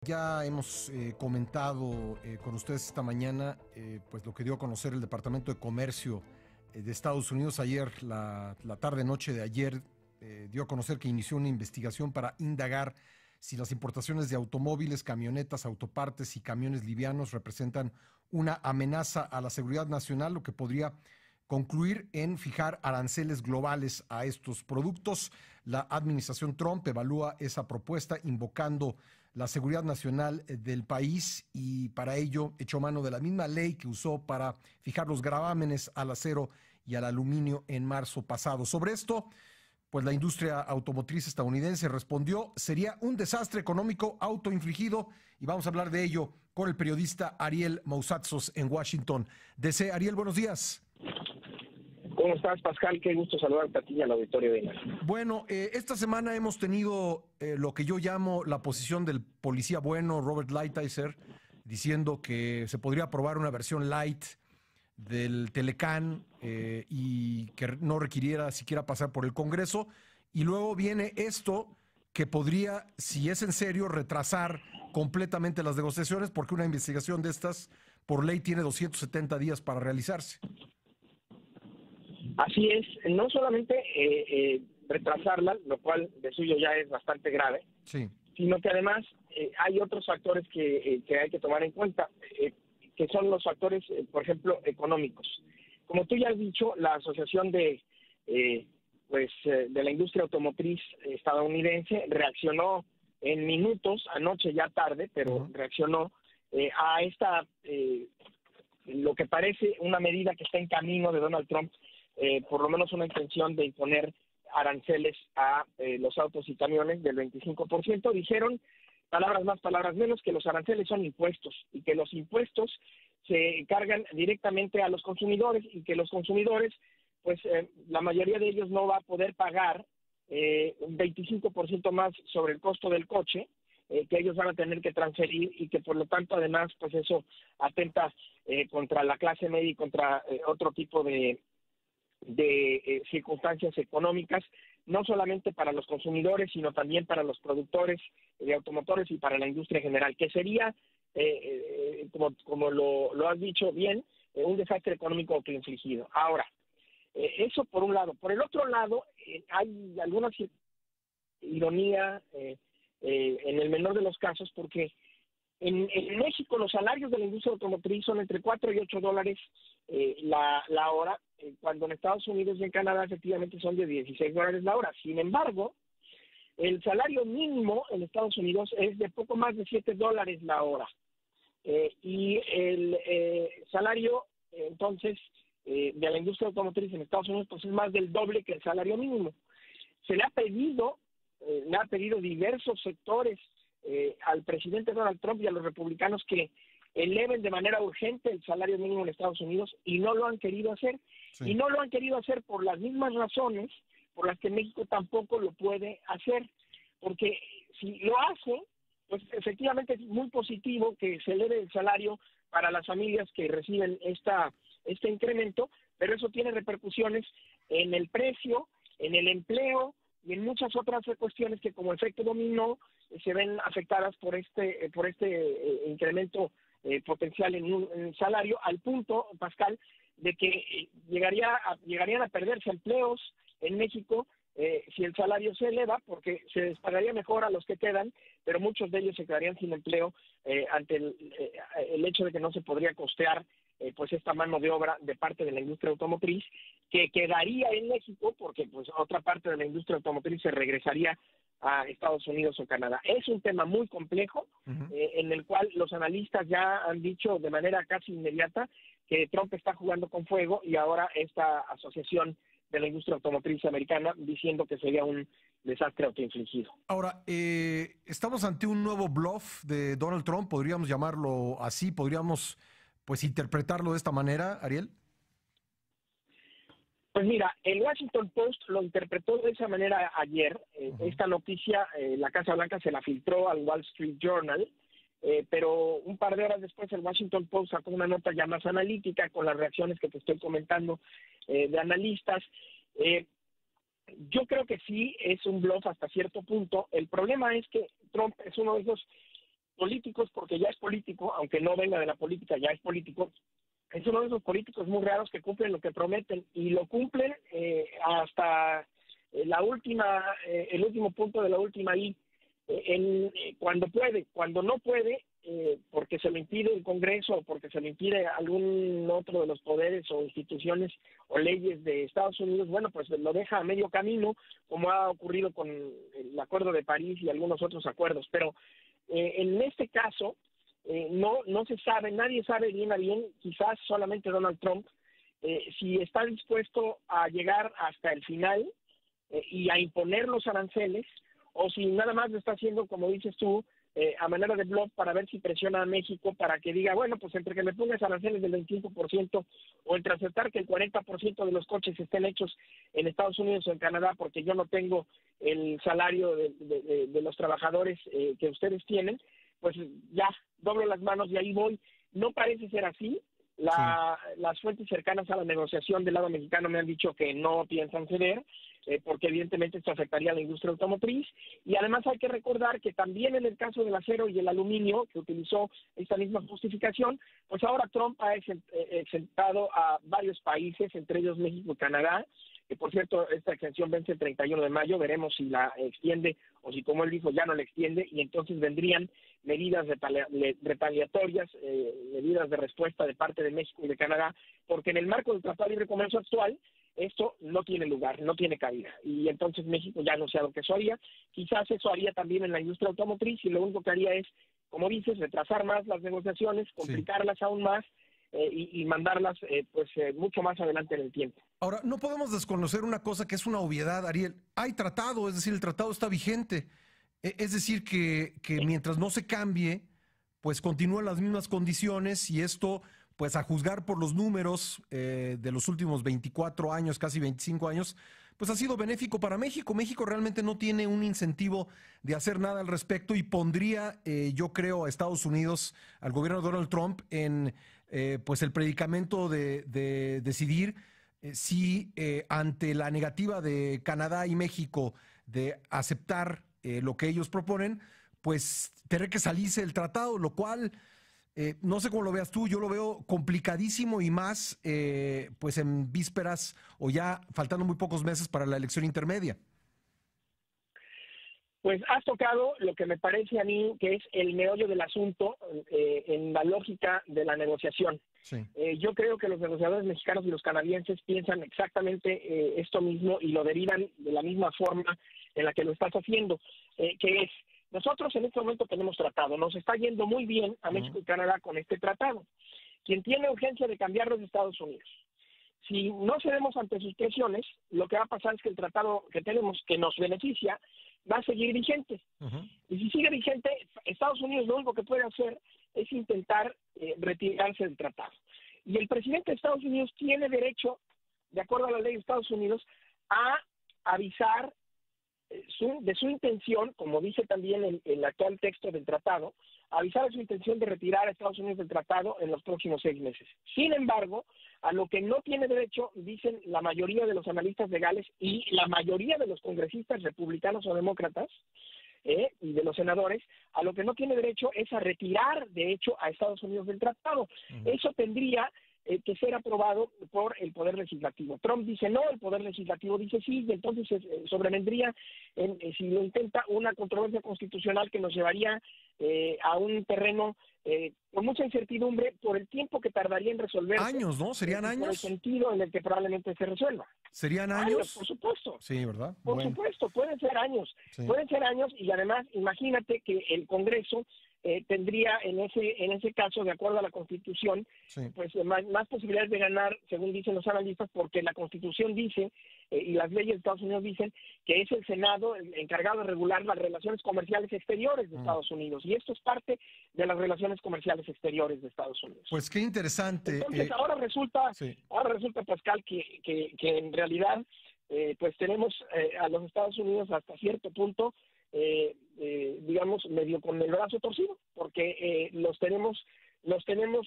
Ya hemos comentado con ustedes esta mañana pues lo que dio a conocer el Departamento de Comercio de Estados Unidos ayer, la tarde-noche de ayer, dio a conocer que inició una investigación para indagar si las importaciones de automóviles, camionetas, autopartes y camiones livianos representan una amenaza a la seguridad nacional, lo que podría concluir en fijar aranceles globales a estos productos. La administración Trump evalúa esa propuesta invocando la seguridad nacional del país y para ello echó mano de la misma ley que usó para fijar los gravámenes al acero y al aluminio en marzo pasado. Sobre esto, pues la industria automotriz estadounidense respondió, sería un desastre económico autoinfligido, y vamos a hablar de ello con el periodista Ariel Mousatzos en Washington, D.C. Ariel, buenos días. ¿Cómo estás, Pascal? Qué gusto saludarte a ti y al auditorio de ENA. Bueno, esta semana hemos tenido lo que yo llamo la posición del policía bueno, Robert Lighthizer, diciendo que se podría aprobar una versión light del Telecán y que no requiriera siquiera pasar por el Congreso. Y luego viene esto que podría, si es en serio, retrasar completamente las negociaciones, porque una investigación de estas, por ley, tiene 270 días para realizarse. Así es, no solamente retrasarla, lo cual de suyo ya es bastante grave, Sí. sino que además hay otros factores que hay que tomar en cuenta, que son los factores, por ejemplo, económicos. Como tú ya has dicho, la Asociación de la Industria Automotriz estadounidense reaccionó en minutos, anoche ya tarde, pero reaccionó a esta, lo que parece una medida que está en camino de Donald Trump, por lo menos una intención de imponer aranceles a los autos y camiones del 25%. Dijeron, palabras más, palabras menos, que los aranceles son impuestos y que los impuestos se cargan directamente a los consumidores y que los consumidores, pues la mayoría de ellos no va a poder pagar un 25% más sobre el costo del coche, que ellos van a tener que transferir y que por lo tanto además pues eso atenta contra la clase media y contra otro tipo de circunstancias económicas, no solamente para los consumidores, sino también para los productores de automotores y para la industria en general, que sería, como lo has dicho bien, un desastre económico autoinfligido. Ahora, eso por un lado. Por el otro lado, hay alguna ironía en el menor de los casos, porque en México los salarios de la industria automotriz son entre 4 y 8 dólares la hora, cuando en Estados Unidos y en Canadá efectivamente son de 16 dólares la hora. Sin embargo, el salario mínimo en Estados Unidos es de poco más de 7 dólares la hora. Y el salario, entonces, de la industria automotriz en Estados Unidos pues es más del doble que el salario mínimo. Se le ha pedido diversos sectores al presidente Donald Trump y a los republicanos que eleven de manera urgente el salario mínimo en Estados Unidos y no lo han querido hacer. Sí. Y no lo han querido hacer por las mismas razones por las que México tampoco lo puede hacer, porque si lo hace, pues efectivamente es muy positivo que se eleve el salario para las familias que reciben este incremento, pero eso tiene repercusiones en el precio, en el empleo y en muchas otras cuestiones que como efecto dominó se ven afectadas por este incremento potencial en un salario, al punto, Pascal, de que llegarían a perderse empleos en México si el salario se eleva, porque se les pagaría mejor a los que quedan, pero muchos de ellos se quedarían sin empleo ante el hecho de que no se podría costear pues esta mano de obra de parte de la industria automotriz, que quedaría en México, porque pues otra parte de la industria automotriz se regresaría a Estados Unidos o Canadá. Es un tema muy complejo, en el cual los analistas ya han dicho de manera casi inmediata que Trump está jugando con fuego, y ahora esta asociación de la industria automotriz americana diciendo que sería un desastre autoinfligido. Ahora, estamos ante un nuevo bluff de Donald Trump, podríamos llamarlo así, podríamos pues interpretarlo de esta manera, Ariel. Pues mira, el Washington Post lo interpretó de esa manera ayer. Esta noticia, la Casa Blanca se la filtró al Wall Street Journal, pero un par de horas después el Washington Post sacó una nota ya más analítica con las reacciones que te estoy comentando de analistas. Yo creo que sí es un bluff hasta cierto punto. El problema es que Trump es uno de esos políticos, porque ya es político, aunque no venga de la política, ya es político, es uno de esos políticos muy raros que cumplen lo que prometen y lo cumplen hasta el último punto de la última I, cuando puede. Cuando no puede, porque se lo impide el Congreso o porque se lo impide algún otro de los poderes o instituciones o leyes de Estados Unidos, bueno, pues lo deja a medio camino, como ha ocurrido con el Acuerdo de París y algunos otros acuerdos. Pero en este caso, no se sabe, nadie sabe bien a bien, quizás solamente Donald Trump, si está dispuesto a llegar hasta el final y a imponer los aranceles, o si nada más lo está haciendo, como dices tú, a manera de blog para ver si presiona a México para que diga, bueno, pues entre que me pongas aranceles del 25% o entre aceptar que el 40% de los coches estén hechos en Estados Unidos o en Canadá porque yo no tengo el salario de los trabajadores que ustedes tienen, pues ya doblo las manos y ahí voy. No parece ser así. Las fuentes cercanas a la negociación del lado mexicano me han dicho que no piensan ceder, porque evidentemente esto afectaría a la industria automotriz, y además hay que recordar que también en el caso del acero y el aluminio, que utilizó esta misma justificación, pues ahora Trump ha exentado a varios países, entre ellos México y Canadá, que por cierto esta exención vence el 31 de mayo, veremos si la extiende o si, como él dijo, ya no la extiende, y entonces vendrían medidas retaliatorias, medidas de respuesta de parte de México y de Canadá, porque en el marco del Tratado de Libre Comercio actual esto no tiene lugar, no tiene cabida, y entonces México ya ha anunciado que eso haría. Quizás eso haría también en la industria automotriz, y lo único que haría es, como dices, retrasar más las negociaciones, complicarlas aún más, y mandarlas mucho más adelante en el tiempo. Ahora, no podemos desconocer una cosa que es una obviedad, Ariel. Hay tratado, es decir, el tratado está vigente. Es decir, que mientras no se cambie, pues continúan las mismas condiciones, y esto, pues a juzgar por los números de los últimos 24 años, casi 25 años, pues ha sido benéfico para México. México realmente no tiene un incentivo de hacer nada al respecto, y pondría, yo creo, a Estados Unidos, al gobierno de Donald Trump, en pues el predicamento de decidir si ante la negativa de Canadá y México de aceptar lo que ellos proponen, pues tener que salirse del tratado, lo cual no sé cómo lo veas tú, yo lo veo complicadísimo, y más pues en vísperas o ya faltando muy pocos meses para la elección intermedia. Pues has tocado lo que me parece a mí que es el meollo del asunto en la lógica de la negociación. Sí. Yo creo que los negociadores mexicanos y los canadienses piensan exactamente esto mismo y lo derivan de la misma forma en la que lo estás haciendo, que es, nosotros en este momento tenemos tratado, nos está yendo muy bien a México y Canadá con este tratado. Quien tiene urgencia de cambiarlo es Estados Unidos. Si no cedemos ante sus presiones, lo que va a pasar es que el tratado que tenemos, que nos beneficia, va a seguir vigente. Y si sigue vigente, Estados Unidos lo único que puede hacer es intentar retirarse del tratado. Y el presidente de Estados Unidos tiene derecho, de acuerdo a la ley de Estados Unidos, a avisar de su intención, como dice también el actual texto del tratado, avisar de su intención de retirar a Estados Unidos del tratado en los próximos 6 meses. Sin embargo, a lo que no tiene derecho, dicen la mayoría de los analistas legales y la mayoría de los congresistas republicanos o demócratas y de los senadores, a lo que no tiene derecho es a retirar, de hecho, a Estados Unidos del tratado. Eso tendría que ser aprobado por el Poder Legislativo. Trump dice no, el Poder Legislativo dice sí, y entonces sobrevendría, si lo intenta, una controversia constitucional que nos llevaría a un terreno con mucha incertidumbre por el tiempo que tardaría en resolverse. Años, ¿no? ¿Serían años? Por el sentido en el que probablemente se resuelva. ¿Serían años? Por supuesto. Sí, ¿verdad? Por supuesto, pueden ser años. Sí. Pueden ser años, y además, imagínate que el Congreso tendría en ese caso, de acuerdo a la Constitución, pues más posibilidades de ganar, según dicen los analistas, porque la Constitución dice, y las leyes de Estados Unidos dicen, que es el Senado el encargado de regular las relaciones comerciales exteriores de Estados Unidos, y esto es parte de las relaciones comerciales exteriores de Estados Unidos. Pues qué interesante. Entonces ahora resulta, Pascal, que en realidad pues tenemos a los Estados Unidos hasta cierto punto, digamos, medio con el brazo torcido, porque los tenemos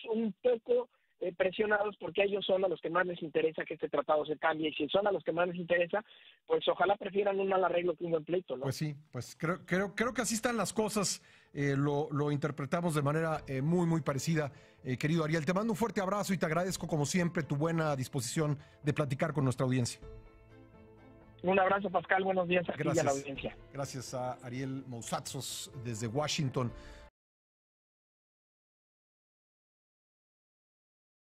un poco presionados porque a ellos son a los que más les interesa que este tratado se cambie, y si son a los que más les interesa, pues ojalá prefieran un mal arreglo que un buen pleito, ¿no? Pues sí, pues creo que así están las cosas, lo interpretamos de manera muy parecida, querido Ariel. Te mando un fuerte abrazo y te agradezco como siempre tu buena disposición de platicar con nuestra audiencia. Un abrazo, Pascal, buenos días a ti y a la audiencia. Gracias a Ariel Mousatzos desde Washington.